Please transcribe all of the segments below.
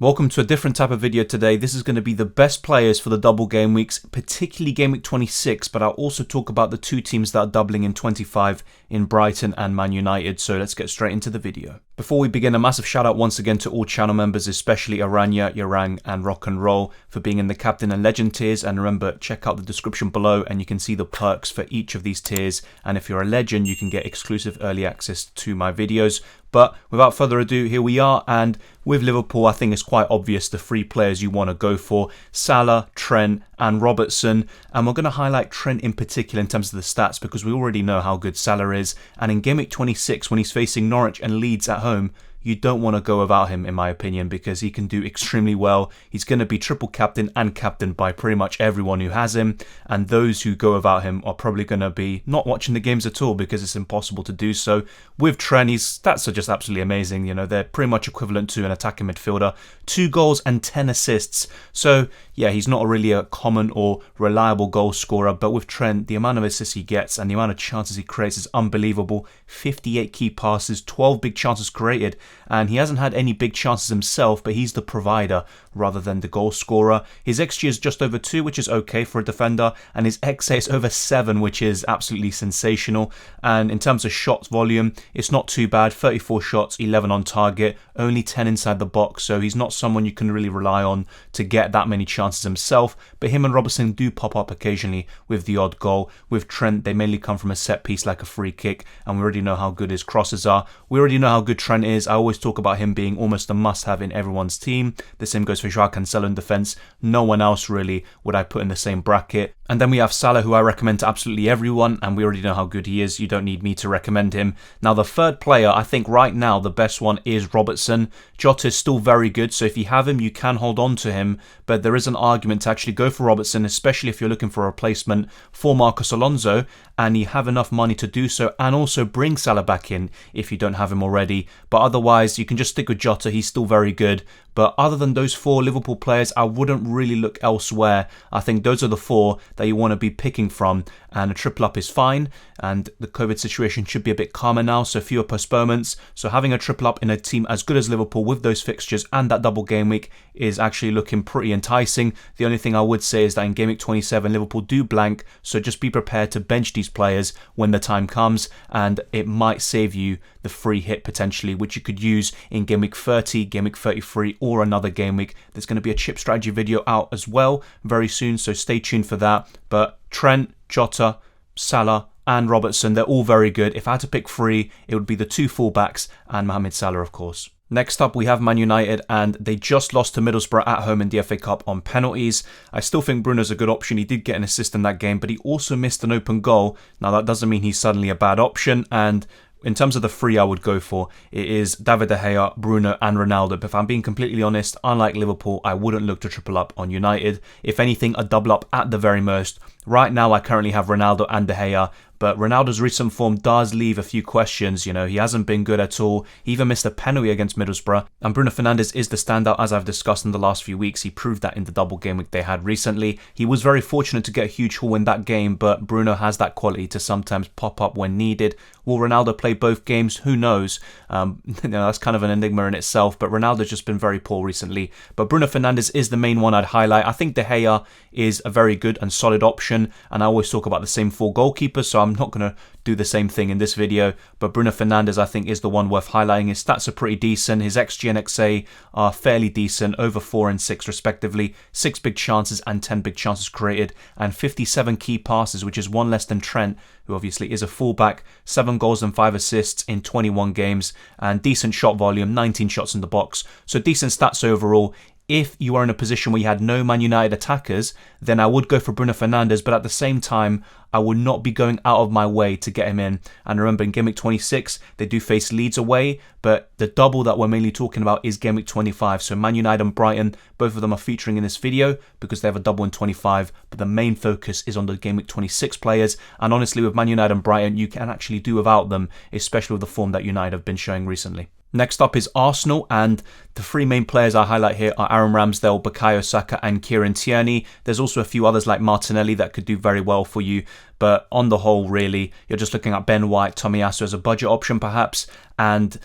Welcome to a different type of video today. This is going to be the best players for the double game weeks, particularly game week 26, but I'll also talk about the two teams that are doubling in 25 in Brighton and Man United. So let's get straight into the video. Before we begin, a massive shout out once again to all channel members, especially Aranya, Yarang and Rock and Roll for being in the Captain and Legend tiers. And remember, check out the description below and you can see the perks for each of these tiers. And if you're a legend, you can get exclusive early access to my videos. But without further ado, here we are. And with Liverpool, I think it's quite obvious the three players you want to go for: Salah, Trent and Robertson. And we're going to highlight Trent in particular in terms of the stats because we already know how good Salah is. And in game week 26, when he's facing Norwich and Leeds at home, you don't want to go without him, in my opinion, because he can do extremely well. He's going to be triple captain and captained by pretty much everyone who has him. And those who go without him are probably going to be not watching the games at all because it's impossible to do so. With Trent, his stats are just absolutely amazing. You know, they're pretty much equivalent to an attacking midfielder. 2 goals and 10 assists. So, yeah, he's not really a common or reliable goal scorer. But with Trent, the amount of assists he gets and the amount of chances he creates is unbelievable. 58 key passes, 12 big chances created. And he hasn't had any big chances himself, but he's the provider rather than the goal scorer. His XG is just over 2, which is okay for a defender, and his XA is over 7, which is absolutely sensational. And in terms of shots volume, it's not too bad. 34 shots, 11 on target, only 10 inside the box, so he's not someone you can really rely on to get that many chances himself. But him and Robertson do pop up occasionally with the odd goal. With Trent, they mainly come from a set piece like a free kick, and we already know how good his crosses are. We already know how good Trent is. I always talk about him being almost a must-have in everyone's team. The same goes for Joao Cancelo in defence. No one else really would I put in the same bracket. And then we have Salah, who I recommend to absolutely everyone, and we already know how good he is. You don't need me to recommend him. Now, the third player, I think right now the best one is Robertson. Jota is still very good, so if you have him, you can hold on to him, but there is an argument to actually go for Robertson, especially if you're looking for a replacement for Marcos Alonso, and you have enough money to do so, and also bring Salah back in if you don't have him already. But otherwise, you can just stick with Jota. He's still very good. But other than those 4 Liverpool players, I wouldn't really look elsewhere. I think those are the 4 that you want to be picking from. And a triple up is fine. And the COVID situation should be a bit calmer now, so fewer postponements. So having a triple up in a team as good as Liverpool with those fixtures and that double game week is actually looking pretty enticing. The only thing I would say is that in game week 27, Liverpool do blank. So just be prepared to bench these players when the time comes. And it might save you the free hit potentially, which you could use in game week 30, game week 33, or another game week. There's going to be a chip strategy video out as well very soon, so stay tuned for that. But Trent, Jota, Salah and Robertson, they're all very good. If I had to pick 3, it would be the 2 fullbacks and Mohamed Salah, of course. Next up, we have Man United, and they just lost to Middlesbrough at home in the FA Cup on penalties. I still think Bruno's a good option. He did get an assist in that game, but he also missed an open goal. Now, that doesn't mean he's suddenly a bad option, and in terms of the 3 I would go for, it is David De Gea, Bruno and Ronaldo. But if I'm being completely honest, unlike Liverpool, I wouldn't look to triple up on United. If anything, a double up at the very most. Right now, I currently have Ronaldo and De Gea, but Ronaldo's recent form does leave a few questions. You know, he hasn't been good at all. He even missed a penalty against Middlesbrough. And Bruno Fernandes is the standout, as I've discussed in the last few weeks. He proved that in the double game week they had recently. He was very fortunate to get a huge haul in that game, but Bruno has that quality to sometimes pop up when needed. Will Ronaldo play both games? Who knows? That's kind of an enigma in itself, but Ronaldo's just been very poor recently. But Bruno Fernandes is the main one I'd highlight. I think De Gea is a very good and solid option, and I always talk about the same 4 goalkeepers, so I'm not going to do the same thing in this video. But Bruno Fernandes, I think, is the one worth highlighting. His stats are pretty decent. His XG and XA are fairly decent, over 4 and 6 respectively. 6 big chances and 10 big chances created, and 57 key passes, which is 1 less than Trent, who obviously is a fullback. 7 goals and 5 assists in 21 games, and decent shot volume, 19 shots in the box. So decent stats overall. If you are in a position where you had no Man United attackers, then I would go for Bruno Fernandes, but at the same time, I would not be going out of my way to get him in. And remember, in game week 26, they do face Leeds away, but the double that we're mainly talking about is game week 25. So Man United and Brighton, both of them are featuring in this video because they have a double in 25, but the main focus is on the game week 26 players. And honestly, with Man United and Brighton, you can actually do without them, especially with the form that United have been showing recently. Next up is Arsenal, and the 3 main players I highlight here are Aaron Ramsdale, Bukayo Saka and Kieran Tierney. There's also a few others like Martinelli that could do very well for you, but on the whole, really, you're just looking at Ben White, Tomiyasu as a budget option perhaps, and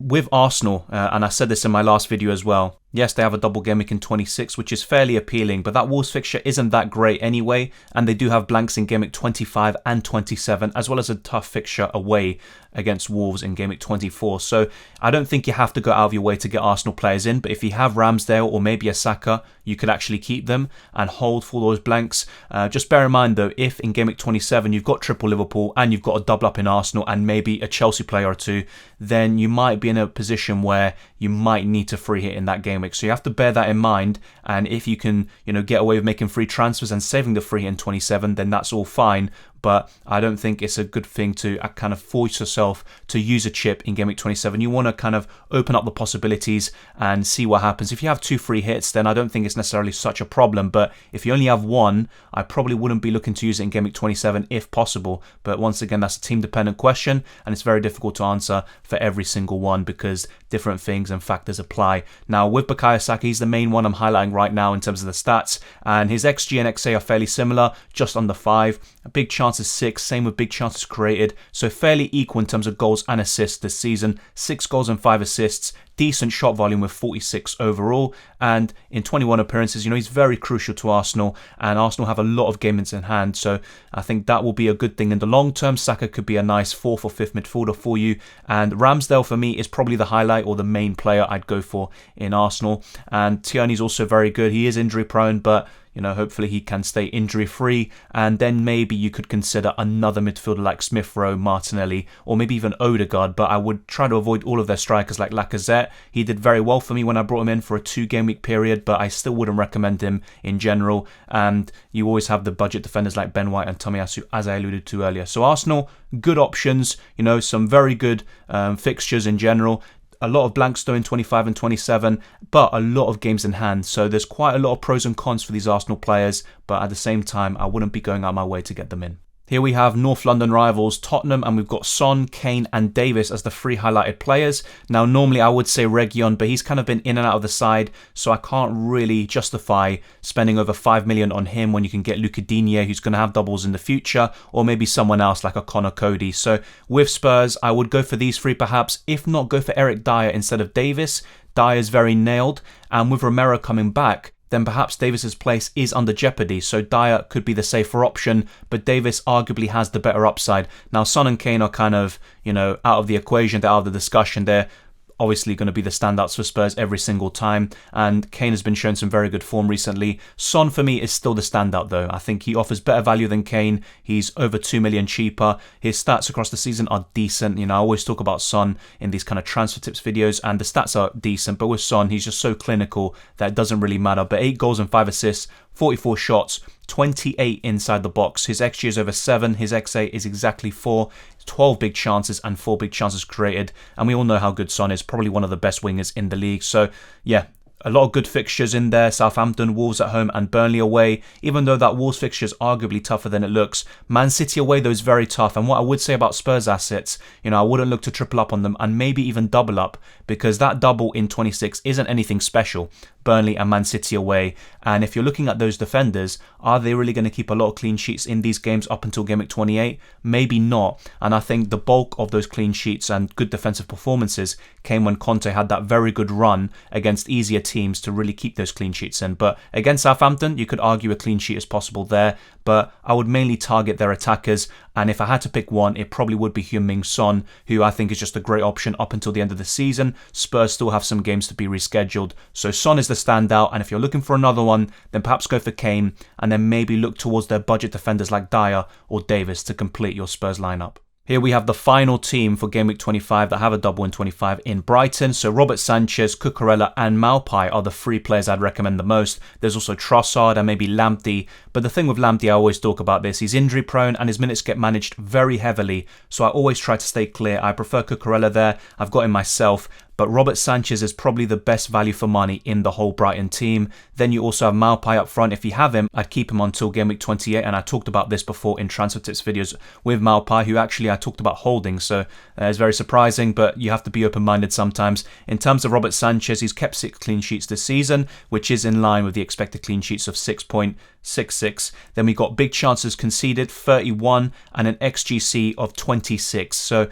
with Arsenal, and I said this in my last video as well, Yes, they have a double game week in 26, which is fairly appealing, but that Wolves fixture isn't that great anyway, and they do have blanks in game week 25 and 27, as well as a tough fixture away against Wolves in game week 24. So I don't think you have to go out of your way to get Arsenal players in, but if you have Ramsdale or maybe a Saka, you could actually keep them and hold for those blanks. Just bear in mind though, if in game week 27 you've got triple Liverpool and you've got a double up in Arsenal and maybe a Chelsea player or two, then you might be in a position where you might need to free hit in that game week. So you have to bear that in mind, and if you can, get away with making free transfers and saving the free hit in 27, then that's all fine. But I don't think it's a good thing to kind of force yourself to use a chip in game week 27. You want to kind of open up the possibilities and see what happens. If you have 2 free hits, then I don't think it's necessarily such a problem. But if you only have 1, I probably wouldn't be looking to use it in game week 27 if possible. But once again, that's a team-dependent question, and it's very difficult to answer for every single one because different things and factors apply. Now, with Bukayo Saka, he's the main one I'm highlighting right now in terms of the stats, and his XG and XA are fairly similar, just under 5. A big chances 6, same with big chances created, so fairly equal in terms of goals and assists this season. 6 goals and 5 assists, decent shot volume with 46 overall, and in 21 appearances, he's very crucial to Arsenal, and Arsenal have a lot of games in hand, so I think that will be a good thing in the long term. Saka could be a nice 4th or 5th midfielder for you, and Ramsdale for me is probably the highlight or the main player I'd go for in Arsenal. And Tierney's also very good. He is injury prone, but hopefully he can stay injury free, and then maybe you could consider another midfielder like Smith Rowe, Martinelli, or maybe even Odegaard, but I would try to avoid all of their strikers like Lacazette. He did very well for me when I brought him in for a 2-game week period, but I still wouldn't recommend him in general, and you always have the budget defenders like Ben White and Tomiyasu, as I alluded to earlier. So Arsenal, good options, some very good fixtures in general. A lot of blanks though in 25 and 27, but a lot of games in hand. So there's quite a lot of pros and cons for these Arsenal players, but at the same time, I wouldn't be going out my way to get them in. Here we have North London rivals Tottenham, and we've got Son, Kane and Davis as the 3 highlighted players. Now normally I would say Reguilon, but he's kind of been in and out of the side, so I can't really justify spending over 5 million on him when you can get Luca Digne, who's going to have doubles in the future, or maybe someone else like a Connor Cody. So with Spurs, I would go for these 3 perhaps, if not go for Eric Dyer instead of Davis. Dyer is very nailed, and with Romero coming back, then perhaps Davis's place is under jeopardy, so Dyer could be the safer option, but Davis arguably has the better upside. Now Son and Kane are kind of, out of the equation, they're out of the discussion. They're obviously going to be the standouts for Spurs every single time, and Kane has been showing some very good form recently. Son for me is still the standout though. I think he offers better value than Kane. He's over 2 million cheaper. His stats across the season are decent. I always talk about Son in these kind of transfer tips videos, and the stats are decent, but with Son, he's just so clinical that it doesn't really matter. But 8 goals and 5 assists, 44 shots, 28 inside the box. His XG is over 7, his XA is exactly 4, 12 big chances and 4 big chances created, and we all know how good Son is, probably one of the best wingers in the league. So yeah, a lot of good fixtures in there. Southampton, Wolves at home and Burnley away. Even though that Wolves fixture is arguably tougher than it looks, Man City away though is very tough. And what I would say about Spurs assets, I wouldn't look to triple up on them and maybe even double up, because that double in 26 isn't anything special. Burnley and Man City away, and if you're looking at those defenders, are they really going to keep a lot of clean sheets in these games up until game week 28? Maybe not, and I think the bulk of those clean sheets and good defensive performances came when Conte had that very good run against easier teams to really keep those clean sheets in. But against Southampton, you could argue a clean sheet is possible there, but I would mainly target their attackers, and if I had to pick one, it probably would be Heung-min Son, who I think is just a great option up until the end of the season. Spurs still have some games to be rescheduled, so Son is the standout, and if you're looking for another one, then perhaps go for Kane, and then maybe look towards their budget defenders like Dyer or Davis to complete your Spurs lineup. Here we have the final team for Game Week 25 that have a double in 25 in Brighton. So Robert Sanchez, Cucurella and Maupay are the 3 players I'd recommend the most. There's also Trossard and maybe Lamptey. But the thing with Lamptey, I always talk about this, he's injury prone and his minutes get managed very heavily. So I always try to stay clear. I prefer Cucurella there. I've got him myself. But Robert Sanchez is probably the best value for money in the whole Brighton team. Then you also have Maupay up front. If you have him, I'd keep him until Game Week 28. And I talked about this before in transfer tips videos with Maupay, who actually I talked about holding. So it's very surprising, but you have to be open-minded sometimes. In terms of Robert Sanchez, he's kept 6 clean sheets this season, which is in line with the expected clean sheets of 6.66. Then we got big chances conceded, 31, and an XGC of 26. So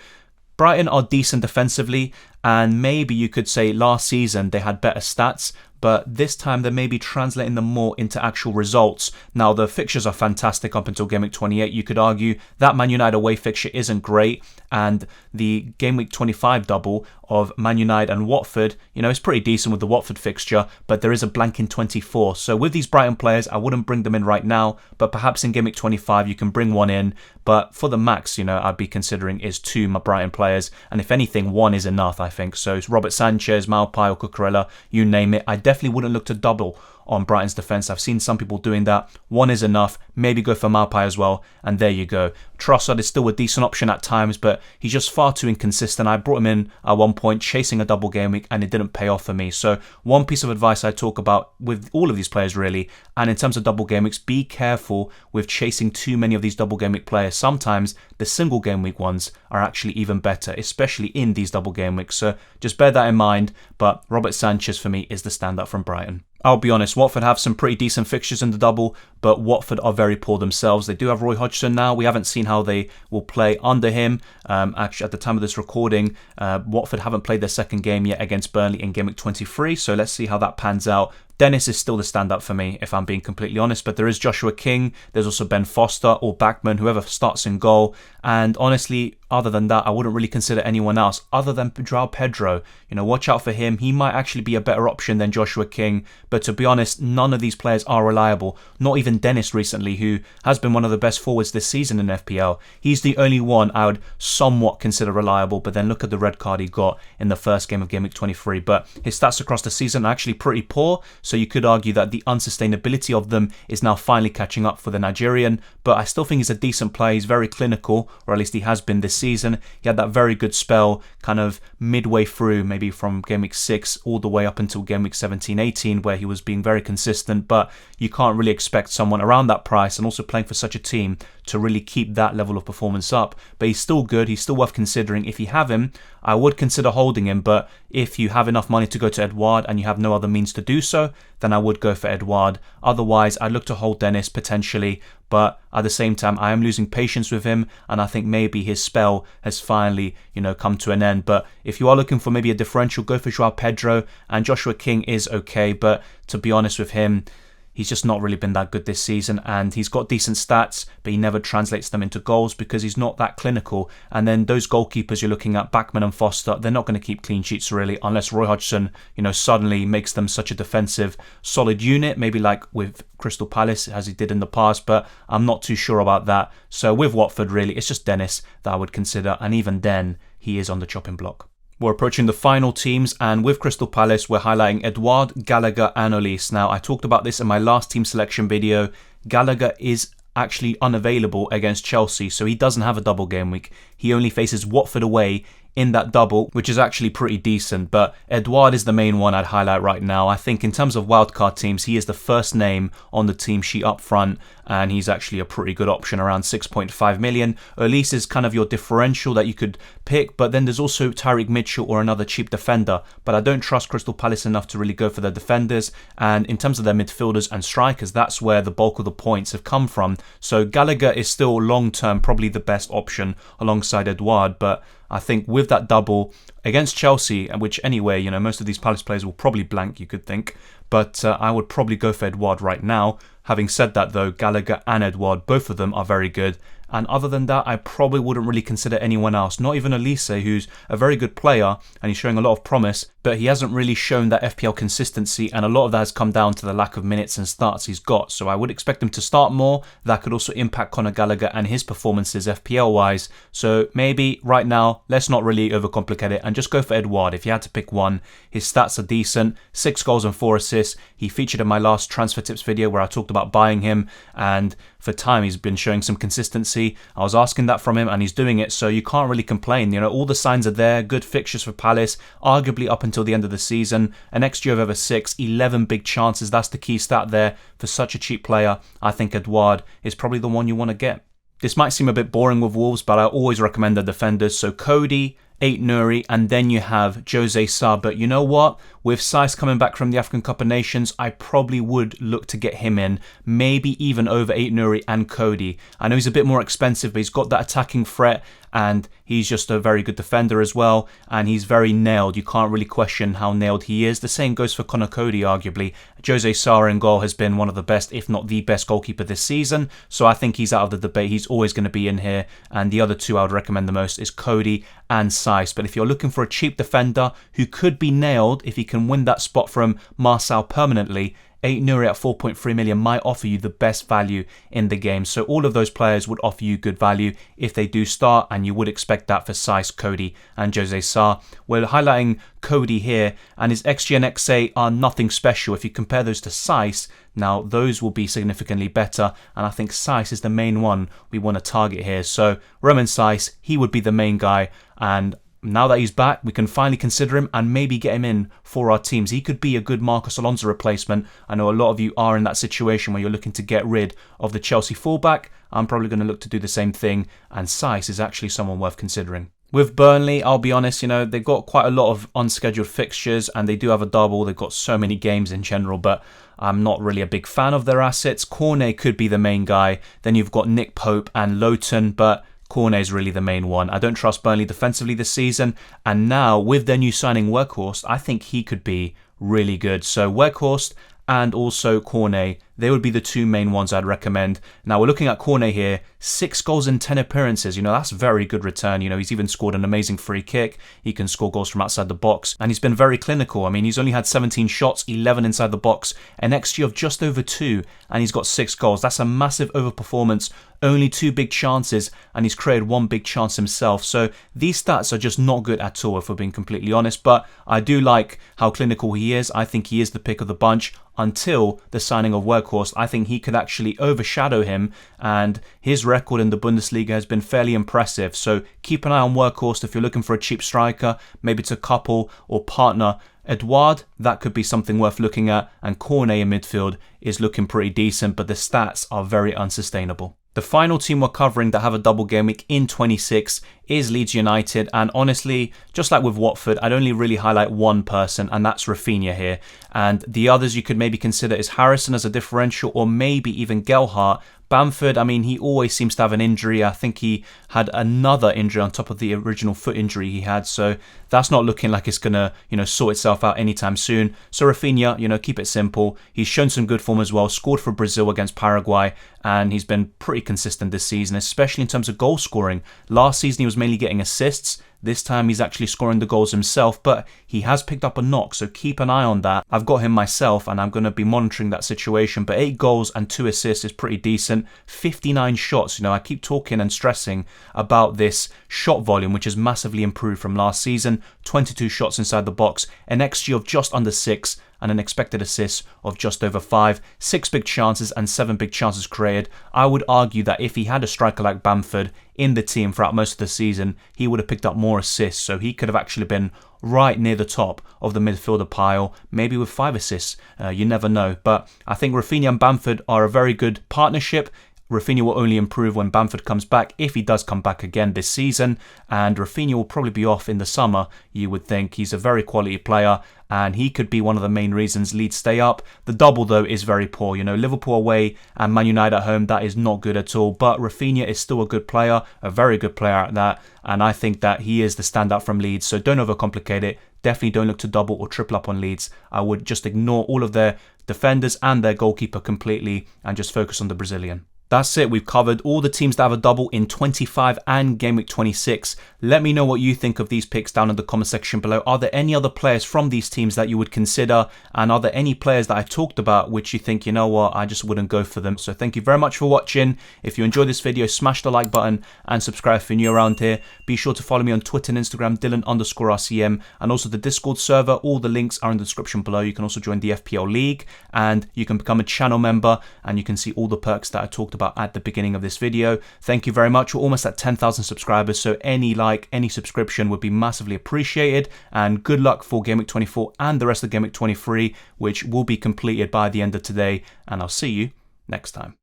Brighton are decent defensively, And maybe you could say last season they had better stats, but this time they may be translating them more into actual results. Now, the fixtures are fantastic up until Game Week 28. You could argue that Man United away fixture isn't great, and the Game Week 25 double of Man United and Watford, is pretty decent with the Watford fixture, but there is a blank in 24. So with these Brighton players, I wouldn't bring them in right now, but perhaps in Game Week 25 you can bring one in. But for the max, I'd be considering is 2 Brighton players, and if anything, 1 is enough, I think. So it's Robert Sanchez, Maupay or Cucurella, you name it. I definitely wouldn't look to double on Brighton's defence. I've seen some people doing that. 1 is enough. Maybe go for Maupay as well, and there you go. Trossard is still a decent option at times, but he's just far too inconsistent. I brought him in at one point chasing a double game week, and it didn't pay off for me. So one piece of advice I talk about with all of these players really, and in terms of double game weeks, be careful with chasing too many of these double game week players. Sometimes the single game week ones are actually even better, especially in these double game weeks. So just bear that in mind, but Robert Sanchez for me is the standout from Brighton. I'll be honest, Watford have some pretty decent fixtures in the double, but Watford are very poor themselves. They do have Roy Hodgson now. We haven't seen how they will play under him. Actually, at the time of this recording, Watford haven't played their second game yet against Burnley in Game Week 23, so let's see how that pans out. Dennis is still the stand-up for me, if I'm being completely honest, but there is Joshua King, there's also Ben Foster or Backman, whoever starts in goal, and honestly, other than that, I wouldn't really consider anyone else other than João Pedro. Watch out for him. He might actually be a better option than Joshua King, but to be honest, none of these players are reliable. Not even Dennis recently, who has been one of the best forwards this season in FPL. He's the only one I would somewhat consider reliable, but then look at the red card he got in the first game of Game Week 23. But his stats across the season are actually pretty poor, so you could argue that the unsustainability of them is now finally catching up for the Nigerian, but I still think he's a decent player. He's very clinical, or at least he has been this season. He had that very good spell kind of midway through, maybe from Game Week 6 all the way up until Game Week 17-18, where he was being very consistent, but you can't really expect someone around that price and also playing for such a team to really keep that level of performance up. But he's still good. He's still worth considering. If you have him, I would consider holding him, but if you have enough money to go to Edouard and you have no other means to do so, then I would go for Edouard. Otherwise, I'd look to hold Dennis potentially, but at the same time, I am losing patience with him, and I think maybe his spell has finally, come to an end. But if you are looking for maybe a differential, go for João Pedro, and Joshua King is okay, but to be honest with him, he's just not really been that good this season, and he's got decent stats, but he never translates them into goals because he's not that clinical. And then those goalkeepers you're looking at, Backman and Foster, they're not going to keep clean sheets really, unless Roy Hodgson, suddenly makes them such a defensive, solid unit, maybe like with Crystal Palace as he did in the past, but I'm not too sure about that. So with Watford, really, it's just Dennis that I would consider, and even then, he is on the chopping block. We're approaching the final teams, and with Crystal Palace, we're highlighting Edouard, Gallagher and Olise. Now, I talked about this in my last team selection video. Gallagher is actually unavailable against Chelsea, so he doesn't have a double game week. He only faces Watford away in that double, which is actually pretty decent, but Edouard is the main one I'd highlight right now. I think in terms of wildcard teams, he is the first name on the team sheet up front, and he's actually a pretty good option, around 6.5 million. Olise is kind of your differential that you could pick, but then there's also Tyreek Mitchell or another cheap defender, but I don't trust Crystal Palace enough to really go for their defenders, and in terms of their midfielders and strikers, that's where the bulk of the points have come from. So Gallagher is still long-term probably the best option alongside Edouard, but I think with that double against Chelsea, which anyway, most of these Palace players will probably blank, you could think, but I would probably go for Edouard right now. Having said that though, Gallagher and Edouard, both of them are very good. And other than that, I probably wouldn't really consider anyone else. Not even Olise, who's a very good player and he's showing a lot of promise, but he hasn't really shown that FPL consistency, and a lot of that has come down to the lack of minutes and starts he's got. So I would expect him to start more. That could also impact Conor Gallagher and his performances FPL-wise. So maybe right now, let's not really overcomplicate it and just go for Edouard. If you had to pick one, his stats are decent, 6 goals and 4 assists. He featured in my last transfer tips video where I talked about buying him, and for time he's been showing some consistency. I was asking that from him and he's doing it, so you can't really complain. All the signs are there. Good fixtures for Palace, arguably up until the end of the season. An XG of over 6, 11 big chances. That's the key stat there for such a cheap player. I think Edouard is probably the one you want to get. This might seem a bit boring with Wolves, but I always recommend the defenders. So Cody, 8 Nuri, and then you have Jose Sa. But you know what? With Saiss coming back from the African Cup of Nations, I probably would look to get him in, maybe even over Aït-Nouri and Cody. I know he's a bit more expensive, but he's got that attacking threat, and he's just a very good defender as well, and he's very nailed. You can't really question how nailed he is. The same goes for Conor Cody, arguably. Jose Sarr in goal has been one of the best, if not the best goalkeeper this season, so I think he's out of the debate. He's always going to be in here, and the other two I would recommend the most is Cody and Saiss. But if you're looking for a cheap defender who could be nailed if he can win that spot from Marcel permanently, Aït-Nouri at 4.3 million might offer you the best value in the game. So all of those players would offer you good value if they do start, and you would expect that for Saiss, Cody and Jose Sarr. We're highlighting Cody here, and his XG and XA are nothing special. If you compare those to Saiss, now those will be significantly better, and I think Saiss is the main one we want to target here. So Romain Saiss, he would be the main guy, and now that he's back, we can finally consider him and maybe get him in for our teams. He could be a good Marcos Alonso replacement. I know a lot of you are in that situation where you're looking to get rid of the Chelsea fullback. I'm probably going to look to do the same thing, and Saiss is actually someone worth considering. With Burnley, I'll be honest, they've got quite a lot of unscheduled fixtures, and they do have a double. They've got so many games in general, but I'm not really a big fan of their assets. Cornet could be the main guy. Then you've got Nick Pope and Lowton, but Cornet is really the main one. I don't trust Burnley defensively this season, and now with their new signing Weghorst, I think he could be really good. So Weghorst and also Cornet, they would be the two main ones I'd recommend. Now we're looking at Cornet here, 6 goals in 10 appearances. That's very good return. He's even scored an amazing free kick. He can score goals from outside the box, and he's been very clinical. I mean, he's only had 17 shots, 11 inside the box, an XG of just over 2, and he's got 6 goals. That's a massive overperformance. Only 2 big chances, and he's created 1 big chance himself. So these stats are just not good at all, if we're being completely honest. But I do like how clinical he is. I think he is the pick of the bunch until the signing of Weghorst. I think he could actually overshadow him, and his record in the Bundesliga has been fairly impressive. So keep an eye on Weghorst if you're looking for a cheap striker, maybe to couple or partner Edouard. That could be something worth looking at, and Cornet in midfield is looking pretty decent, but the stats are very unsustainable. The final team we're covering that have a double game week in 26 is Leeds United, and honestly, just like with Watford, I'd only really highlight one person, and that's Rafinha here. And the others you could maybe consider is Harrison as a differential, or maybe even Gelhardt. Bamford, I mean, he always seems to have an injury. I think he had another injury on top of the original foot injury he had, so that's not looking like it's gonna, sort itself out anytime soon. So Rafinha, keep it simple. He's shown some good form as well, scored for Brazil against Paraguay, and he's been pretty consistent this season, especially in terms of goal scoring. Last season he was mainly getting assists. This time he's actually scoring the goals himself, but he has picked up a knock, so keep an eye on that. I've got him myself, and I'm going to be monitoring that situation, but 8 goals and 2 assists is pretty decent. 59 shots, I keep talking and stressing about this shot volume, which has massively improved from last season. 22 shots inside the box, an XG of just under 6, and an expected assist of just over 5, 6 big chances and 7 big chances created. I would argue that if he had a striker like Bamford in the team throughout most of the season, he would have picked up more assists, so he could have actually been right near the top of the midfielder pile, maybe with 5 assists. You never know, but I think Rafinha and Bamford are a very good partnership. Rafinha will only improve when Bamford comes back, if he does come back again this season, and Rafinha will probably be off in the summer, you would think. He's a very quality player, and he could be one of the main reasons Leeds stay up. The double, though, is very poor. Liverpool away and Man United at home, that is not good at all, but Rafinha is still a good player, a very good player at that, and I think that he is the standout from Leeds, so don't overcomplicate it. Definitely don't look to double or triple up on Leeds. I would just ignore all of their defenders and their goalkeeper completely and just focus on the Brazilian. That's it. We've covered all the teams that have a double in 25 and Game Week 26. Let me know what you think of these picks down in the comment section below. Are there any other players from these teams that you would consider? And are there any players that I talked about which you think, I just wouldn't go for them? So thank you very much for watching. If you enjoyed this video, smash the like button and subscribe if you're new around here. Be sure to follow me on Twitter and Instagram, Dylan_RCM, and also the Discord server. All the links are in the description below. You can also join the FPL League, and you can become a channel member, and you can see all the perks that I talked about at the beginning of this video. Thank you very much. We're almost at 10,000 subscribers, so any like, any subscription would be massively appreciated, and good luck for Game Week 24 and the rest of Game Week 23, which will be completed by the end of today, and I'll see you next time.